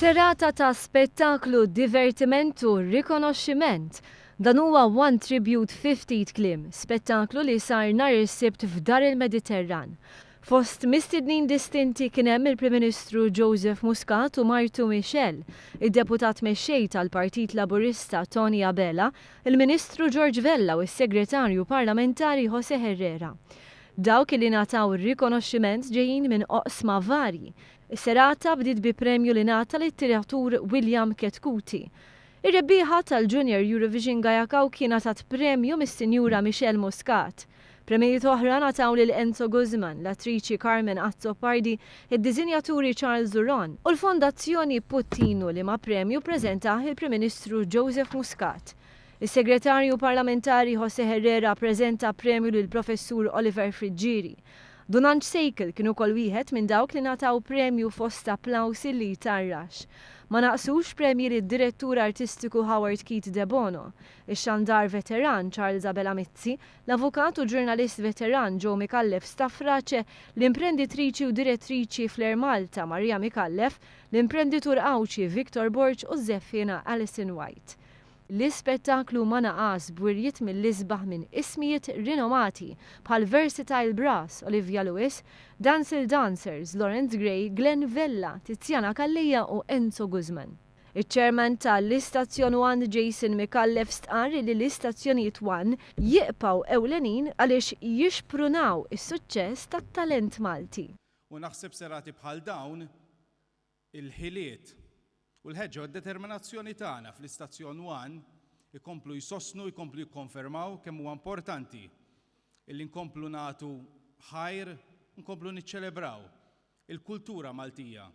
Serata ta' spettaklu, divertimentu, rikonoxximent. Dan huwa One Tribute 50 kliem, spettaklu li sar nhar is-Sibt f'dar il-Mediterran. Fost mistednin distinti kien hemm il-Prim Ministru Joseph Muscat u Martu Michel, id-deputat mexxej tal-Partit Laburista Tony Abela, il-Ministru George Vella u s-Segretarju Parlamentari Jose Herrera. Dawk li ngħataw ir-rikonoxximent ġejjin minn oqsma varji. Is-serata bdiet bi premju li ngħata lit-tiratur William Ketkuti. Ir-rebbieħa tal-Junior Eurovision Gajakaw kienet tat premju mis-Sinjura Michelle Muscat. Premijiet oħra ngħataw lil Enzo Guzman, l-attriċi Carmen Azzopardi, id-diżinjaturi Charles Duron u l-Fondazzjoni Puttinu li ma' premju ppreżentaħ il-Prim Ministru Joseph Muscat. Is-Segretarju Parlamentari Jose Herrera ppreżenta premju lil Professur Oliver Friġġieri. Dunanċ Sejkel kienu kol wieħed minn dawk li ngħataw premju fost applawsi li tarrax. Ma naqsux premji lid direttur artistiku Howard Keith De Bono, ix-xandar veteran Charles Abela Mizzi, l-avukat u ġurnalist veteran Joe Mikallef Staffrace, l-imprenditriċi u direttriċi Flair Malta Marija Mikallef, l-imprenditur Awċi Victor Borch u żeffina Alison White. L-ispettaklu ma naqas bwirjiet mill-isbaħ minn ismijiet rinomati bħal Versatile Brass, Olivia Lewis, Dancehall Dancers, Lawrence Gray, Glenn Vella, Tiziana Kallija u Enzo Guzman. Iċ-ċerman tal-Istazzjon 1 Jason Mikallef stqarri li l-istazzjonijiet 1 jibqgħu ewlenin għaliex jixprunaw is-suċċess tat-talent Malti. U naħseb serati bħal dawn il-ħiliet u l-ħeġġa u d-determinazzjoni tagħna fl-Istazzjon 1 ikomplu jsostnu, jkomplu jikkonfermaw kemm huwa importanti illi nkomplu nagħtu ħajr, nkomplu niċċelebraw il-kultura Maltija.